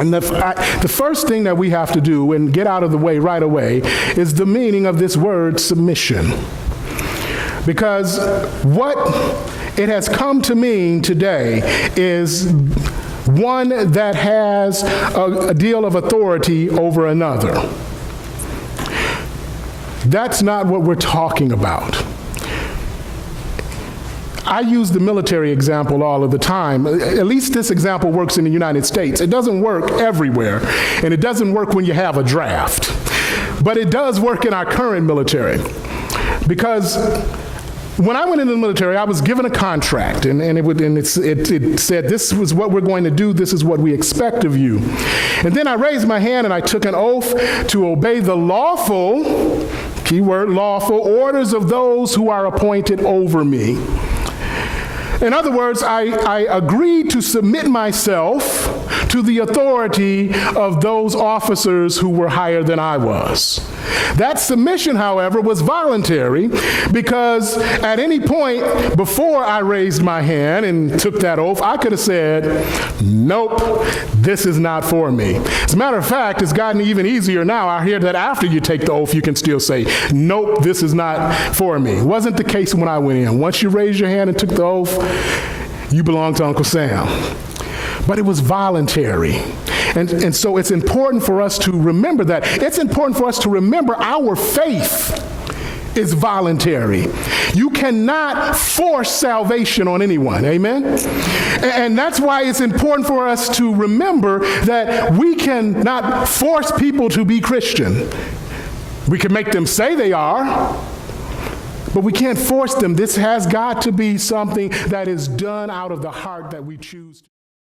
And the first thing that we have to do and get out of the way right away is the meaning of this word submission. Because what it has come to mean today is one that has a deal of authority over another. That's not what we're talking about. I use the military example all of the time. At least this example works in the United States. It doesn't work everywhere, and it doesn't work when you have a draft. But it does work in our current military. Because when I went into the military, I was given a contract, and it said, this is what we're going to do, this is what we expect of you. And then I raised my hand and I took an oath to obey the lawful, keyword lawful, orders of those who are appointed over me. In other words, I agreed to submit myself to the authority of those officers who were higher than I was. That submission, however, was voluntary, because at any point before I raised my hand and took that oath, I could have said, nope, this is not for me. As a matter of fact, it's gotten even easier now. I hear that after you take the oath, you can still say, nope, this is not for me. It wasn't the case when I went in. Once you raised your hand and took the oath, you belong to Uncle Sam. But it was voluntary. And so it's important for us to remember that. It's important for us to remember our faith is voluntary. You cannot force salvation on anyone, amen? And that's why it's important for us to remember that we cannot force people to be Christian. We can make them say they are, but we can't force them. This has got to be something that is done out of the heart that we choose.